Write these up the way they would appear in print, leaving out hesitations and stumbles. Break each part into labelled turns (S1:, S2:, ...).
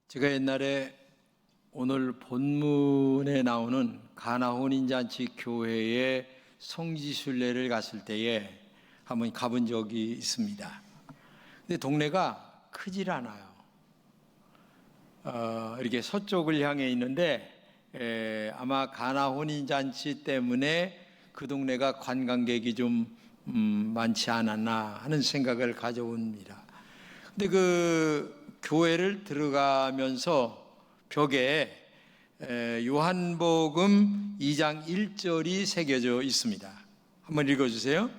S1: 제가 옛날에 오늘 본문에 나오는 가나 혼인잔치 교회의 성지순례를 갔을 때에 한번 가본 적이 있습니다. 근데 동네가 크질 않아요. 이렇게 서쪽을 향해 있는데 아마 가나 혼인잔치 때문에 그 동네가 관광객이 좀 많지 않았나 하는 생각을 가져옵니다. 근데 그 교회를 들어가면서 벽에 요한복음 2장 1절이 새겨져 있습니다. 한번 읽어주세요.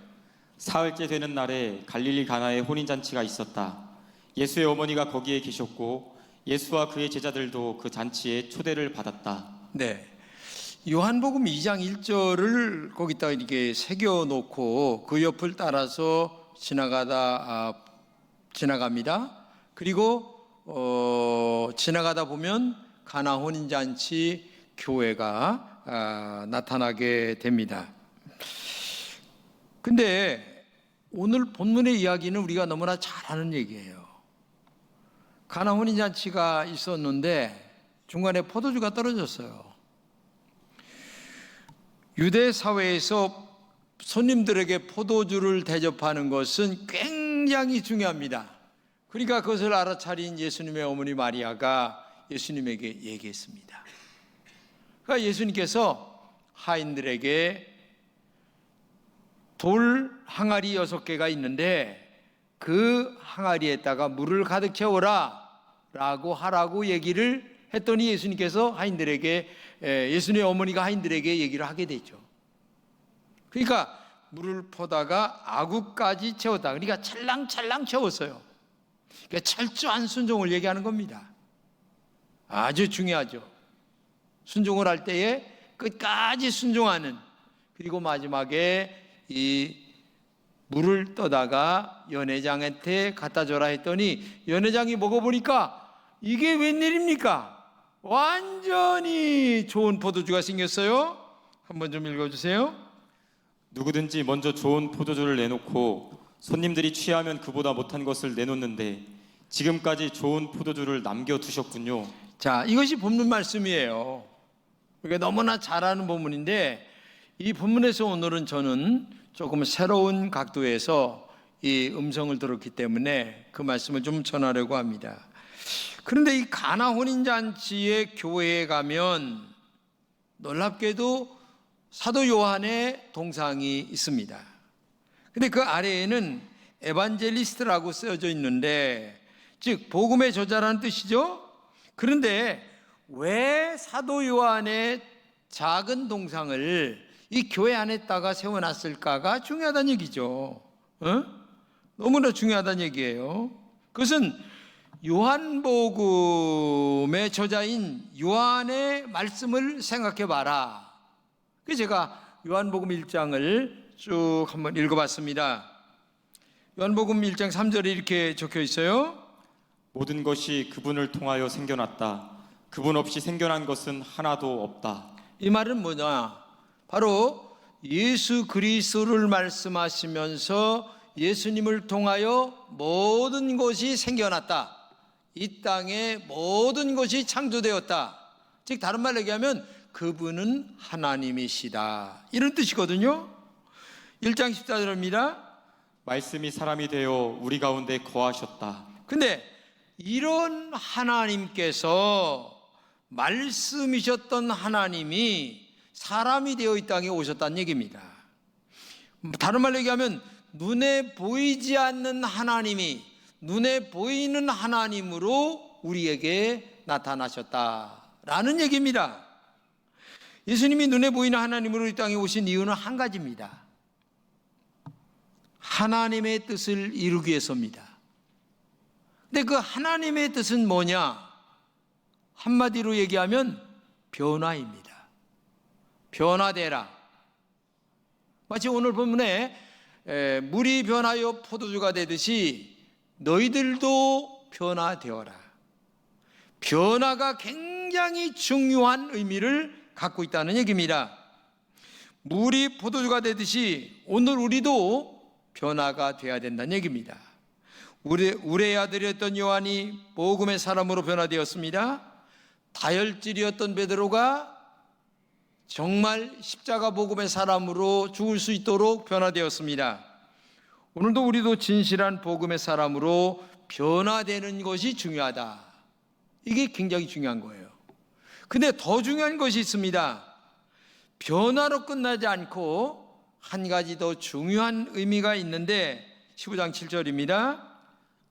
S2: 사흘째 되는 날에 갈릴리 가나에 혼인잔치가 있었다. 예수의 어머니가 거기에 계셨고 예수와 그의 제자들도 그 잔치에 초대를 받았다.
S1: 네, 요한복음 2장 1절을 거기다 이렇게 새겨놓고 그 옆을 따라서 지나갑니다. 그리고 지나가다 보면 가나 혼인잔치 교회가 나타나게 됩니다. 근데 오늘 본문의 이야기는 우리가 너무나 잘 아는 얘기예요. 가나 혼인잔치가 있었는데 중간에 포도주가 떨어졌어요. 유대 사회에서 손님들에게 포도주를 대접하는 것은 굉장히 중요합니다. 그러니까 그것을 알아차린 예수님의 어머니 마리아가 예수님에게 얘기했습니다. 그러니까 예수님께서 하인들에게 돌 항아리 6개가 있는데 그 항아리에다가 물을 가득 채워라 라고 하라고 얘기를 했더니 예수님께서 예수님의 어머니가 하인들에게 얘기를 하게 되죠. 그러니까 물을 퍼다가 아구까지 채웠다. 그러니까 찰랑찰랑 채웠어요. 그러니까 철저한 순종을 얘기하는 겁니다. 아주 중요하죠. 순종을 할 때에 끝까지 순종하는, 그리고 마지막에 이 물을 떠다가 연회장한테 갖다 줘라 했더니 연회장이 먹어보니까 이게 웬일입니까? 완전히 좋은 포도주가 생겼어요. 한번 좀 읽어주세요.
S2: 누구든지 먼저 좋은 포도주를 내놓고 손님들이 취하면 그보다 못한 것을 내놓는데 지금까지 좋은 포도주를 남겨두셨군요.
S1: 자, 이것이 본문 말씀이에요. 이게 너무나 잘 아는 본문인데 이 본문에서 오늘은 저는 조금 새로운 각도에서 이 음성을 들었기 때문에 그 말씀을 좀 전하려고 합니다. 그런데 이 가나 혼인잔치의 교회에 가면 놀랍게도 사도 요한의 동상이 있습니다. 근데 그 아래에는 에반젤리스트라고 쓰여져 있는데, 즉 복음의 저자라는 뜻이죠. 그런데 왜 사도 요한의 작은 동상을 이 교회 안에다가 세워놨을까가 중요하다는 얘기죠. 너무나 중요하다는 얘기예요. 그것은 요한복음의 저자인 요한의 말씀을 생각해 봐라. 그래서 제가 요한복음 1장을 쭉 한번 읽어봤습니다. 요한복음 1장 3절에 이렇게 적혀 있어요.
S2: 모든 것이 그분을 통하여 생겨났다. 그분 없이 생겨난 것은 하나도 없다.
S1: 이 말은 뭐냐? 바로 예수 그리스도를 말씀하시면서 예수님을 통하여 모든 것이 생겨났다. 이 땅에 모든 것이 창조되었다. 즉 다른 말로 얘기하면 그분은 하나님이시다, 이런 뜻이거든요. 1장 14절입니다.
S2: 말씀이 사람이 되어 우리 가운데 거하셨다.
S1: 근데 이런 하나님께서, 말씀이셨던 하나님이 사람이 되어 이 땅에 오셨다는 얘기입니다. 다른 말로 얘기하면 눈에 보이지 않는 하나님이 눈에 보이는 하나님으로 우리에게 나타나셨다라는 얘기입니다. 예수님이 눈에 보이는 하나님으로 이 땅에 오신 이유는 한 가지입니다. 하나님의 뜻을 이루기 위해서입니다. 근데 그 하나님의 뜻은 뭐냐? 한마디로 얘기하면 변화입니다. 변화되라. 마치 오늘 본문에 물이 변하여 포도주가 되듯이 너희들도 변화되어라. 변화가 굉장히 중요한 의미를 갖고 있다는 얘기입니다. 물이 포도주가 되듯이 오늘 우리도 변화가 되어야 된다는 얘기입니다. 우레의 아들이었던 요한이 복음의 사람으로 변화되었습니다. 다혈질이었던 베드로가 정말 십자가 복음의 사람으로 죽을 수 있도록 변화되었습니다. 오늘도 우리도 진실한 복음의 사람으로 변화되는 것이 중요하다. 이게 굉장히 중요한 거예요. 근데 더 중요한 것이 있습니다. 변화로 끝나지 않고 한 가지 더 중요한 의미가 있는데 15장 7절입니다.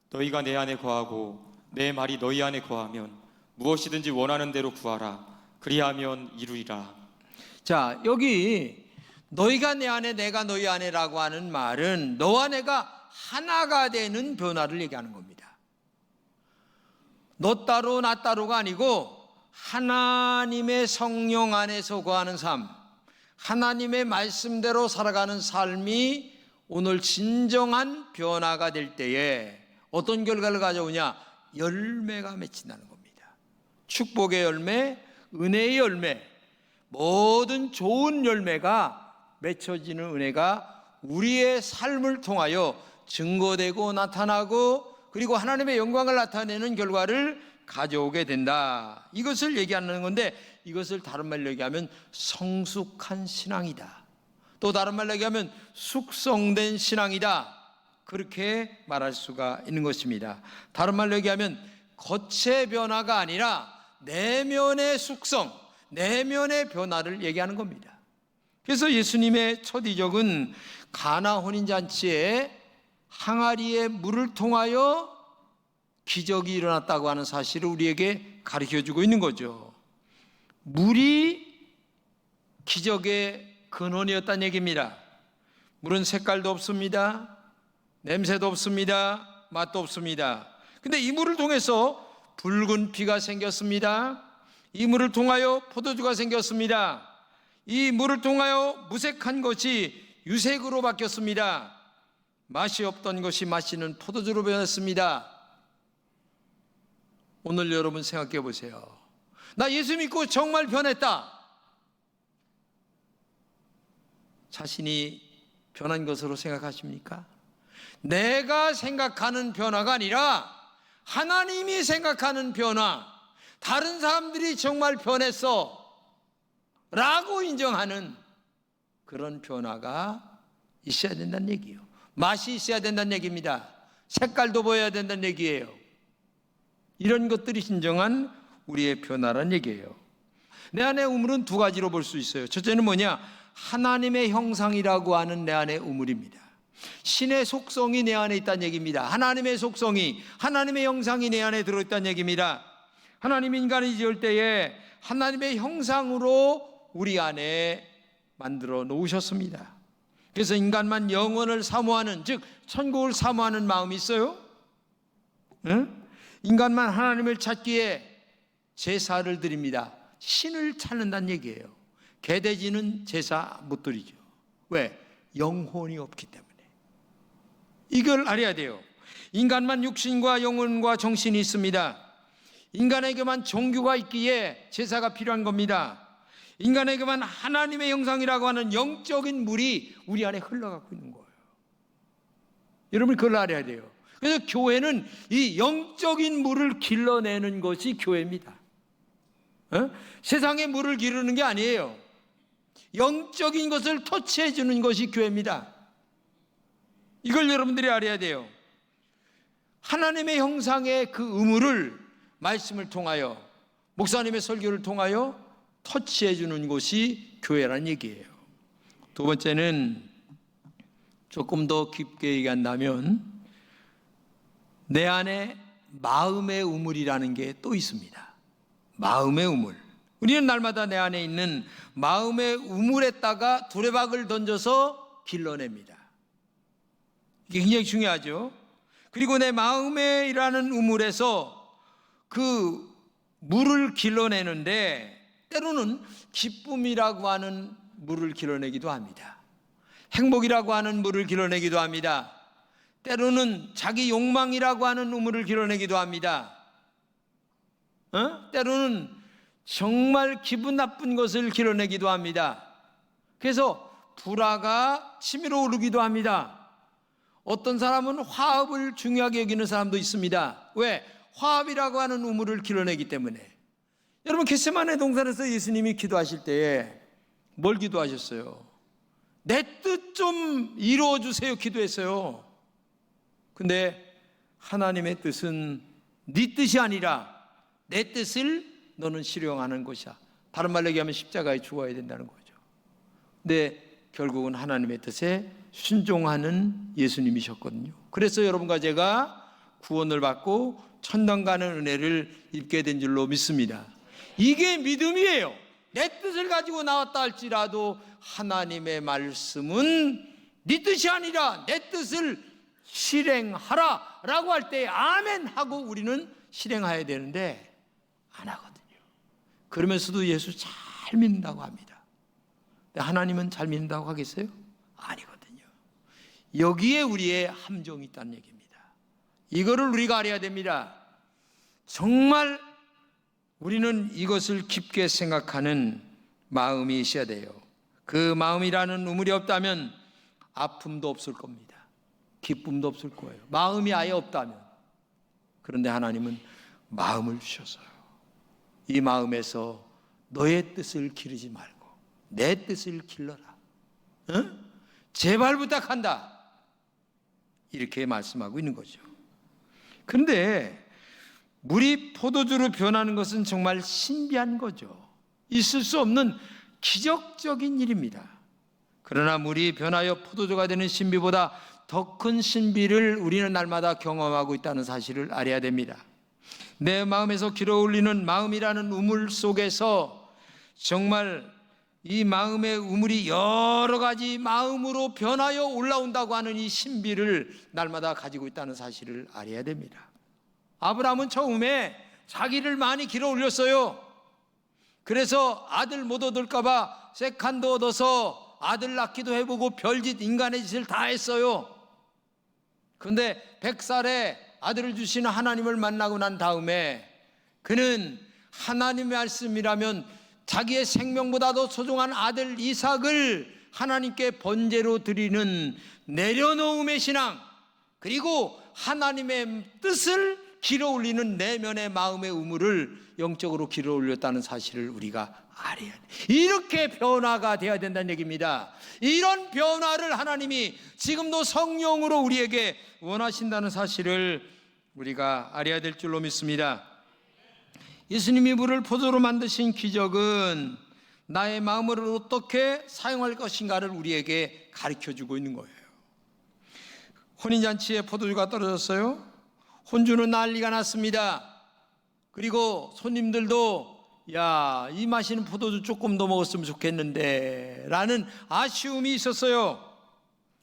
S2: 너희가 내 안에 거하고 내 말이 너희 안에 거하면 무엇이든지 원하는 대로 구하라. 그리하면 이루리라.
S1: 자, 여기 너희가 내 안에 내가 너희 안에라고 하는 말은 너와 내가 하나가 되는 변화를 얘기하는 겁니다. 너 따로 나 따로가 아니고 하나님의 성령 안에서 거하는 삶, 하나님의 말씀대로 살아가는 삶이 오늘 진정한 변화가 될 때에 어떤 결과를 가져오냐? 열매가 맺힌다는 겁니다. 축복의 열매, 은혜의 열매, 모든 좋은 열매가 맺혀지는 은혜가 우리의 삶을 통하여 증거되고 나타나고 그리고 하나님의 영광을 나타내는 결과를 가져오게 된다. 이것을 얘기하는 건데 이것을 다른 말로 얘기하면 성숙한 신앙이다. 또 다른 말로 얘기하면 숙성된 신앙이다. 그렇게 말할 수가 있는 것입니다. 다른 말로 얘기하면 겉의 변화가 아니라 내면의 숙성, 내면의 변화를 얘기하는 겁니다. 그래서 예수님의 첫 이적은 가나 혼인잔치에 항아리에 물을 통하여 기적이 일어났다고 하는 사실을 우리에게 가르쳐주고 있는 거죠. 물이 기적의 근원이었다는 얘기입니다. 물은 색깔도 없습니다. 냄새도 없습니다. 맛도 없습니다. 근데 이 물을 통해서 붉은 피가 생겼습니다. 이 물을 통하여 포도주가 생겼습니다. 이 물을 통하여 무색한 것이 유색으로 바뀌었습니다. 맛이 없던 것이 맛있는 포도주로 변했습니다. 오늘 여러분 생각해 보세요. 나 예수 믿고 정말 변했다. 자신이 변한 것으로 생각하십니까? 내가 생각하는 변화가 아니라 하나님이 생각하는 변화, 다른 사람들이 정말 변했어 라고 인정하는 그런 변화가 있어야 된다는 얘기예요. 맛이 있어야 된다는 얘기입니다. 색깔도 보여야 된다는 얘기예요. 이런 것들이 진정한 우리의 변화라는 얘기예요. 내 안의 우물은 두 가지로 볼 수 있어요. 첫째는 뭐냐? 하나님의 형상이라고 하는 내 안의 우물입니다. 신의 속성이 내 안에 있다는 얘기입니다. 하나님의 속성이, 하나님의 형상이 내 안에 들어있다는 얘기입니다. 하나님이 인간을 지을 때에 하나님의 형상으로 우리 안에 만들어 놓으셨습니다. 그래서 인간만 영원을 사모하는, 즉 천국을 사모하는 마음이 있어요. 응? 인간만 하나님을 찾기에 제사를 드립니다. 신을 찾는다는 얘기예요. 개돼지는 제사 못 드리죠. 왜? 영혼이 없기 때문에. 이걸 알아야 돼요. 인간만 육신과 영혼과 정신이 있습니다. 인간에게만 종교가 있기에 제사가 필요한 겁니다. 인간에게만 하나님의 형상이라고 하는 영적인 물이 우리 안에 흘러가고 있는 거예요. 여러분 그걸 알아야 돼요. 그래서 교회는 이 영적인 물을 길러내는 것이 교회입니다. 세상의 물을 기르는 게 아니에요. 영적인 것을 터치해 주는 것이 교회입니다. 이걸 여러분들이 알아야 돼요. 하나님의 형상의 그 의무를 말씀을 통하여, 목사님의 설교를 통하여 터치해 주는 곳이 교회라는 얘기예요. 두 번째는 조금 더 깊게 얘기한다면 내 안에 마음의 우물이라는 게 또 있습니다. 마음의 우물. 우리는 날마다 내 안에 있는 마음의 우물에다가 두레박을 던져서 길러냅니다. 이게 굉장히 중요하죠. 그리고 내 마음이라는 우물에서 그 물을 길러내는데 때로는 기쁨이라고 하는 물을 길러내기도 합니다. 행복이라고 하는 물을 길러내기도 합니다. 때로는 자기 욕망이라고 하는 우물을 길러내기도 합니다. 때로는 정말 기분 나쁜 것을 길러내기도 합니다. 그래서 불화가 치밀어 오르기도 합니다. 어떤 사람은 화합을 중요하게 여기는 사람도 있습니다. 왜? 화합이라고 하는 우물을 길어내기 때문에. 여러분, 겟세마네 동산에서 예수님이 기도하실 때에 뭘 기도하셨어요? 내 뜻 좀 이루어 주세요 기도했어요. 근데 하나님의 뜻은 네 뜻이 아니라 내 뜻을 너는 실행하는 것이야. 다른 말로 얘기하면 십자가에 죽어야 된다는 거죠. 근데 결국은 하나님의 뜻에 순종하는 예수님이셨거든요. 그래서 여러분과 제가 구원을 받고 천당 가는 은혜를 입게 된 줄로 믿습니다. 이게 믿음이에요. 내 뜻을 가지고 나왔다 할지라도 하나님의 말씀은 네 뜻이 아니라 내 뜻을 실행하라 라고 할 때 아멘 하고 우리는 실행해야 되는데 안 하거든요. 그러면서도 예수 잘 믿는다고 합니다. 근데 하나님은 잘 믿는다고 하겠어요? 아니거든요. 여기에 우리의 함정이 있다는 얘기입니다. 이거를 우리가 알아야 됩니다. 정말 우리는 이것을 깊게 생각하는 마음이 있어야 돼요. 그 마음이라는 우물이 없다면 아픔도 없을 겁니다. 기쁨도 없을 거예요. 마음이 아예 없다면. 그런데 하나님은 마음을 주셔서요. 이 마음에서 너의 뜻을 기르지 말고 내 뜻을 길러라. 응? 제발 부탁한다. 이렇게 말씀하고 있는 거죠. 그런데 물이 포도주로 변하는 것은 정말 신비한 거죠. 있을 수 없는 기적적인 일입니다. 그러나 물이 변하여 포도주가 되는 신비보다 더 큰 신비를 우리는 날마다 경험하고 있다는 사실을 알아야 됩니다. 내 마음에서 길어올리는 마음이라는 우물 속에서 정말 이 마음의 우물이 여러 가지 마음으로 변하여 올라온다고 하는 이 신비를 날마다 가지고 있다는 사실을 알아야 됩니다. 아브라함은 처음에 자기를 많이 길어올렸어요. 그래서 아들 못 얻을까 봐 세칸도 얻어서 아들 낳기도 해보고 별짓 인간의 짓을 다 했어요. 그런데 100살에 아들을 주시는 하나님을 만나고 난 다음에 그는 하나님의 말씀이라면 자기의 생명보다도 소중한 아들 이삭을 하나님께 번제로 드리는 내려놓음의 신앙, 그리고 하나님의 뜻을 길어올리는 내면의 마음의 우물을 영적으로 길어올렸다는 사실을 우리가 알아야 돼요. 이렇게 변화가 되어야 된다는 얘기입니다. 이런 변화를 하나님이 지금도 성령으로 우리에게 원하신다는 사실을 우리가 알아야 될 줄로 믿습니다. 예수님이 물을 포도로 만드신 기적은 나의 마음을 어떻게 사용할 것인가를 우리에게 가르쳐주고 있는 거예요. 혼인잔치에 포도주가 떨어졌어요. 혼주는 난리가 났습니다. 그리고 손님들도 야, 이 마시는 포도주 조금 더 먹었으면 좋겠는데 라는 아쉬움이 있었어요.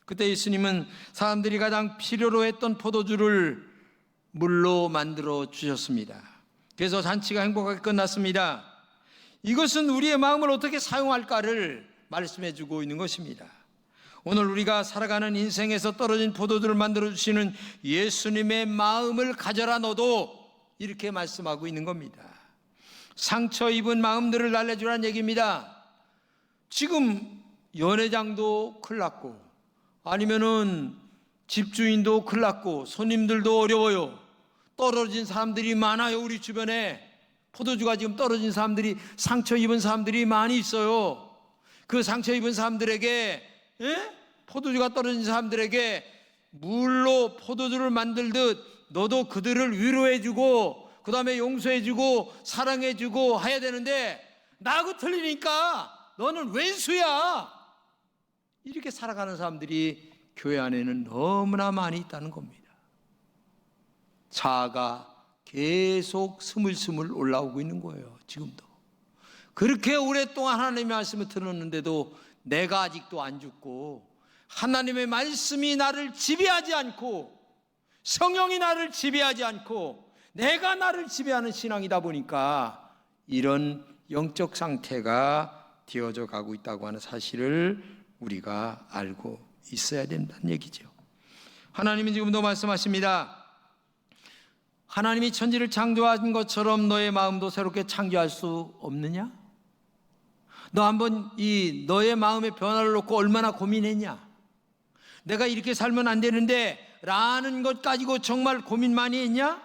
S1: 그때 예수님은 사람들이 가장 필요로 했던 포도주를 물로 만들어 주셨습니다. 그래서 잔치가 행복하게 끝났습니다. 이것은 우리의 마음을 어떻게 사용할까를 말씀해 주고 있는 것입니다. 오늘 우리가 살아가는 인생에서 떨어진 포도주를 만들어 주시는 예수님의 마음을 가져라 너도, 이렇게 말씀하고 있는 겁니다. 상처 입은 마음들을 달래주라는 얘기입니다. 지금 연회장도 큰일 났고 아니면은 집주인도 큰일 났고 손님들도 어려워요. 떨어진 사람들이 많아요. 우리 주변에 포도주가 지금 떨어진 사람들이, 상처 입은 사람들이 많이 있어요. 그 상처 입은 사람들에게, 포도주가 떨어진 사람들에게 물로 포도주를 만들듯 너도 그들을 위로해주고 그 다음에 용서해주고 사랑해주고 해야 되는데 나하고 틀리니까 너는 왼수야, 이렇게 살아가는 사람들이 교회 안에는 너무나 많이 있다는 겁니다. 자아가 계속 스물스물 올라오고 있는 거예요. 지금도 그렇게 오랫동안 하나님의 말씀을 들었는데도 내가 아직도 안 죽고 하나님의 말씀이 나를 지배하지 않고 성령이 나를 지배하지 않고 내가 나를 지배하는 신앙이다 보니까 이런 영적 상태가 되어져 가고 있다고 하는 사실을 우리가 알고 있어야 된다는 얘기죠. 하나님이 지금도 말씀하십니다. 하나님이 천지를 창조한 것처럼 너의 마음도 새롭게 창조할 수 없느냐? 너 한번 이 너의 마음의 변화를 놓고 얼마나 고민했냐? 내가 이렇게 살면 안 되는데 라는 것 가지고 정말 고민 많이 했냐?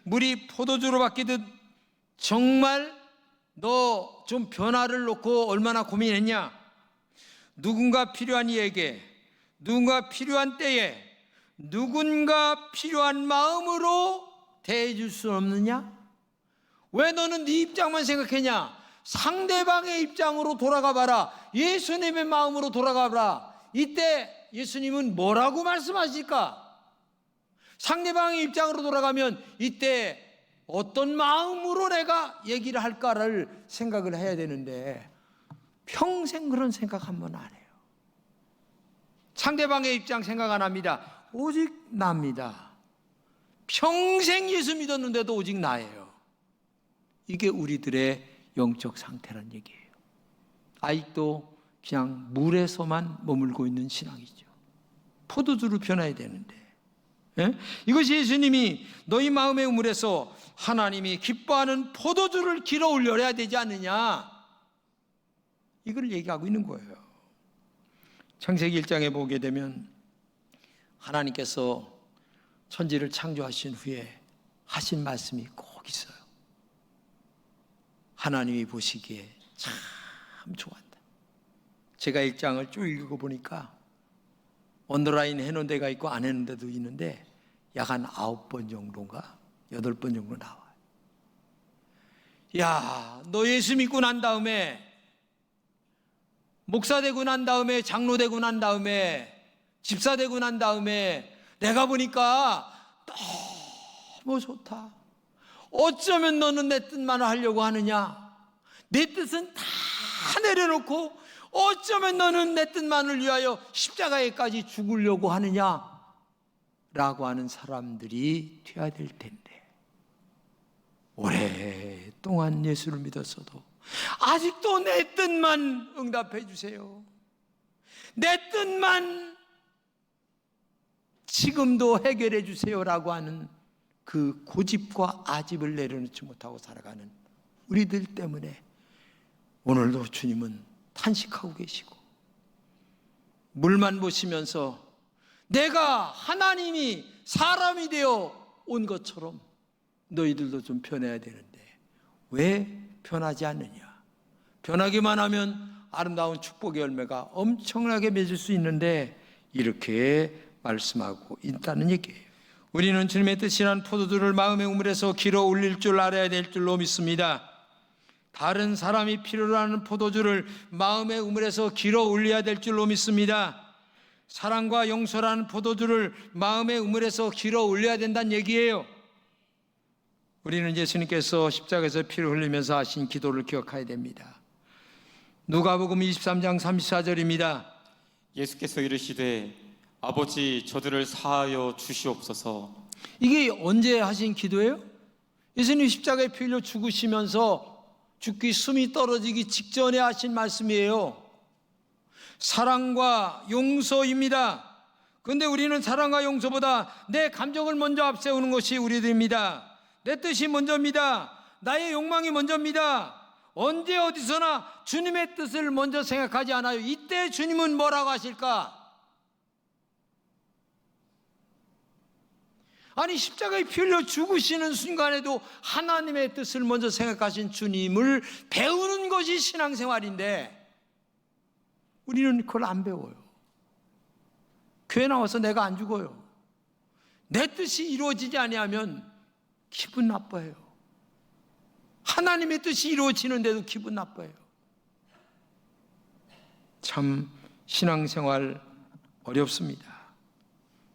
S1: 물이 포도주로 바뀌듯 정말 너 좀 변화를 놓고 얼마나 고민했냐? 누군가 필요한 이에게, 누군가 필요한 때에, 누군가 필요한 마음으로 대해줄 수 없느냐? 왜 너는 네 입장만 생각했냐? 상대방의 입장으로 돌아가 봐라. 예수님의 마음으로 돌아가 봐라. 이때 예수님은 뭐라고 말씀하실까? 상대방의 입장으로 돌아가면 이때 어떤 마음으로 내가 얘기를 할까를 생각을 해야 되는데 평생 그런 생각 한번 안 해요. 상대방의 입장 생각 안 합니다. 오직 납니다. 평생 예수 믿었는데도 오직 나예요. 이게 우리들의 영적 상태란 얘기예요. 아직도 그냥 물에서만 머물고 있는 신앙이죠. 포도주로 변해야 되는데, 예? 이것이 예수님이 너희 마음의 우물에서 하나님이 기뻐하는 포도주를 길어 올려야 되지 않느냐, 이걸 얘기하고 있는 거예요. 창세기 1장에 보게 되면 하나님께서 천지를 창조하신 후에 하신 말씀이 꼭 있어요. 하나님이 보시기에 참 좋았다. 제가 1장을 쭉 읽어보니까 언더라인 해놓은 데가 있고 안 해놓은 데도 있는데 약 한 9번 정도인가 8번 정도 나와요. 야, 너 예수 믿고 난 다음에, 목사 되고 난 다음에, 장로 되고 난 다음에, 집사 되고 난 다음에 내가 보니까 너무 좋다. 어쩌면 너는 내 뜻만 하려고 하느냐? 내 뜻은 다 내려놓고 어쩌면 너는 내 뜻만을 위하여 십자가에까지 죽으려고 하느냐? 라고 하는 사람들이 되어야 될 텐데, 오랫동안 예수를 믿었어도 아직도 내 뜻만 응답해 주세요, 내 뜻만 지금도 해결해 주세요라고 하는 그 고집과 아집을 내려놓지 못하고 살아가는 우리들 때문에 오늘도 주님은 탄식하고 계시고, 물만 보시면서 내가 하나님이 사람이 되어 온 것처럼 너희들도 좀 변해야 되는데 왜 변하지 않느냐? 변하기만 하면 아름다운 축복의 열매가 엄청나게 맺을 수 있는데 이렇게 말씀하고 있다는 얘기예요. 우리는 주님의 뜻이란 포도주를 마음의 우물에서 길어 올릴 줄 알아야 될 줄로 믿습니다. 다른 사람이 필요로 하는 포도주를 마음의 우물에서 길어 올려야 될 줄로 믿습니다. 사랑과 용서라는 포도주를 마음의 우물에서 길어 올려야 된다는 얘기예요. 우리는 예수님께서 십자가에서 피를 흘리면서 하신 기도를 기억해야 됩니다. 누가복음 23장 34절입니다.
S2: 예수께서 이르시되 아버지 저들을 사하여 주시옵소서.
S1: 이게 언제 하신 기도예요? 예수님 십자가에 피 흘려 죽으시면서 죽기 숨이 떨어지기 직전에 하신 말씀이에요. 사랑과 용서입니다. 그런데 우리는 사랑과 용서보다 내 감정을 먼저 앞세우는 것이 우리들입니다. 내 뜻이 먼저입니다. 나의 욕망이 먼저입니다. 언제 어디서나 주님의 뜻을 먼저 생각하지 않아요. 이때 주님은 뭐라고 하실까? 아니, 십자가에 피 흘려 죽으시는 순간에도 하나님의 뜻을 먼저 생각하신 주님을 배우는 것이 신앙생활인데 우리는 그걸 안 배워요. 교회 나와서 내가 안 죽어요. 내 뜻이 이루어지지 아니하면 기분 나빠요. 하나님의 뜻이 이루어지는데도 기분 나빠요. 참 신앙생활 어렵습니다.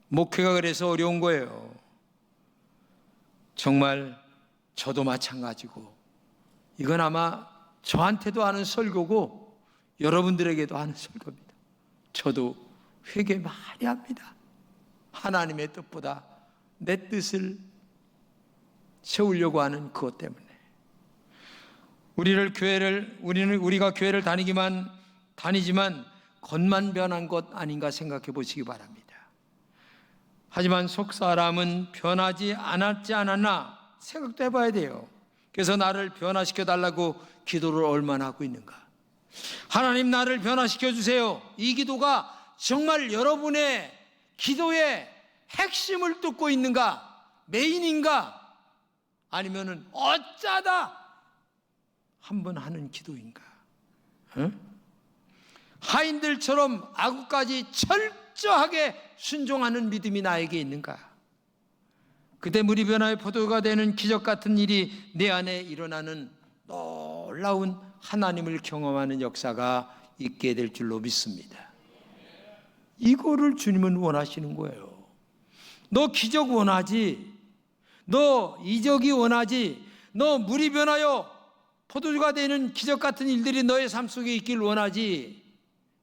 S1: 목회가 그래서 어려운 거예요. 정말 저도 마찬가지고, 이건 아마 저한테도 하는 설교고 여러분들에게도 하는 설교입니다. 저도 회개 많이 합니다. 하나님의 뜻보다 내 뜻을 세우려고 하는 그것 때문에. 우리가 교회를 다니지만 겉만 변한 것 아닌가 생각해 보시기 바랍니다. 하지만 속 사람은 변하지 않았지 않았나 생각도 해봐야 돼요. 그래서 나를 변화시켜 달라고 기도를 얼마나 하고 있는가. 하나님 나를 변화시켜 주세요. 이 기도가 정말 여러분의 기도의 핵심을 뚫고 있는가? 메인인가? 아니면은 어쩌다 한번 하는 기도인가? 응? 하인들처럼 아구까지 철저하게 순종하는 믿음이 나에게 있는가? 그때 물이 변하여 포도가 되는 기적 같은 일이 내 안에 일어나는 놀라운 하나님을 경험하는 역사가 있게 될 줄로 믿습니다. 이거를 주님은 원하시는 거예요. 너 기적 원하지? 너 이적이 원하지? 너 물이 변하여 포도주가 되는 기적 같은 일들이 너의 삶 속에 있길 원하지?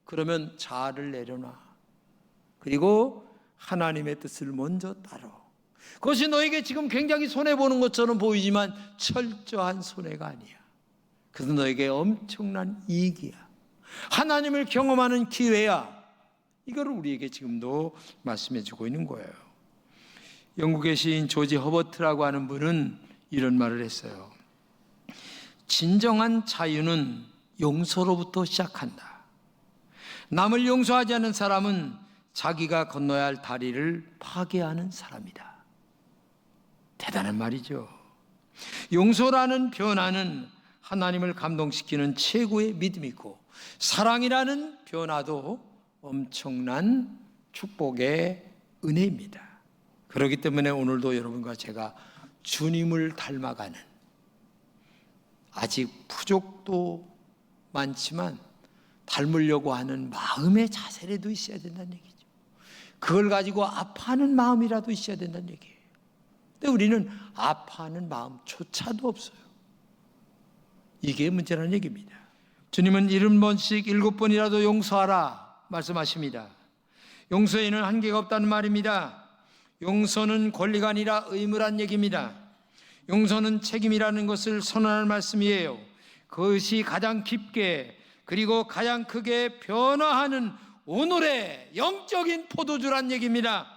S1: 그러면 자아를 내려놔. 그리고 하나님의 뜻을 먼저 따라. 그것이 너에게 지금 굉장히 손해보는 것처럼 보이지만 철저한 손해가 아니야. 그래서 너에게 엄청난 이익이야. 하나님을 경험하는 기회야. 이거를 우리에게 지금도 말씀해 주고 있는 거예요. 영국의 시인 조지 허버트라고 하는 분은 이런 말을 했어요. 진정한 자유는 용서로부터 시작한다. 남을 용서하지 않는 사람은 자기가 건너야 할 다리를 파괴하는 사람이다. 대단한 말이죠. 용서라는 변화는 하나님을 감동시키는 최고의 믿음이고, 사랑이라는 변화도 엄청난 축복의 은혜입니다. 그렇기 때문에 오늘도 여러분과 제가 주님을 닮아가는, 아직 부족도 많지만 닮으려고 하는 마음의 자세라도 있어야 된다는 얘기죠. 그걸 가지고 아파하는 마음이라도 있어야 된다는 얘기예요. 근데 우리는 아파하는 마음조차도 없어요. 이게 문제라는 얘기입니다. 주님은 70번씩 7번이라도 용서하라 말씀하십니다. 용서에는 한계가 없다는 말입니다. 용서는 권리가 아니라 의무란 얘기입니다. 용서는 책임이라는 것을 선언할 말씀이에요. 그것이 가장 깊게 그리고 가장 크게 변화하는 오늘의 영적인 포도주란 얘기입니다.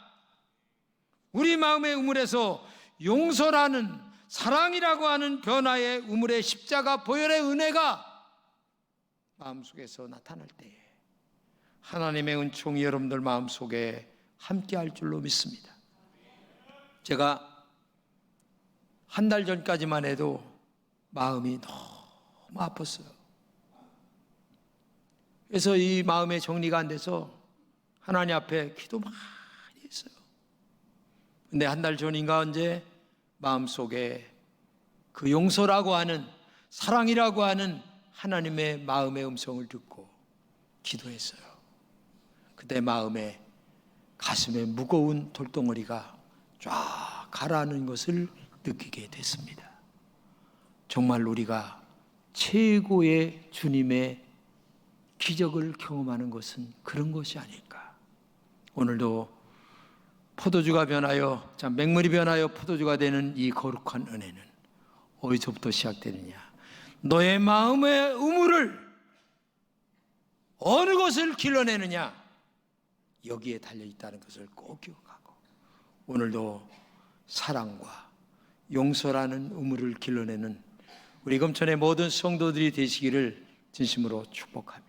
S1: 우리 마음의 우물에서 용서라는, 사랑이라고 하는 변화의 우물의 십자가 보혈의 은혜가 마음속에서 나타날 때에 하나님의 은총이 여러분들 마음속에 함께할 줄로 믿습니다. 제가 한 달 전까지만 해도 마음이 너무 아팠어요. 그래서 이 마음의 정리가 안 돼서 하나님 앞에 기도 많이 했어요. 근데 한 달 전인가 언제 마음속에 그 용서라고 하는, 사랑이라고 하는 하나님의 마음의 음성을 듣고 기도했어요. 그때 마음에, 가슴에 무거운 돌덩어리가 쫙 가라앉는 것을 느끼게 됐습니다. 정말 우리가 최고의 주님의 기적을 경험하는 것은 그런 것이 아닐까. 오늘도 포도주가 변하여, 맹물이 변하여 포도주가 되는 이 거룩한 은혜는 어디서부터 시작되느냐? 너의 마음의 우물을 어느 것을 길러내느냐? 여기에 달려있다는 것을 꼭 기억하고, 오늘도 사랑과 용서라는 우물을 길러내는 우리 금천의 모든 성도들이 되시기를 진심으로 축복합니다.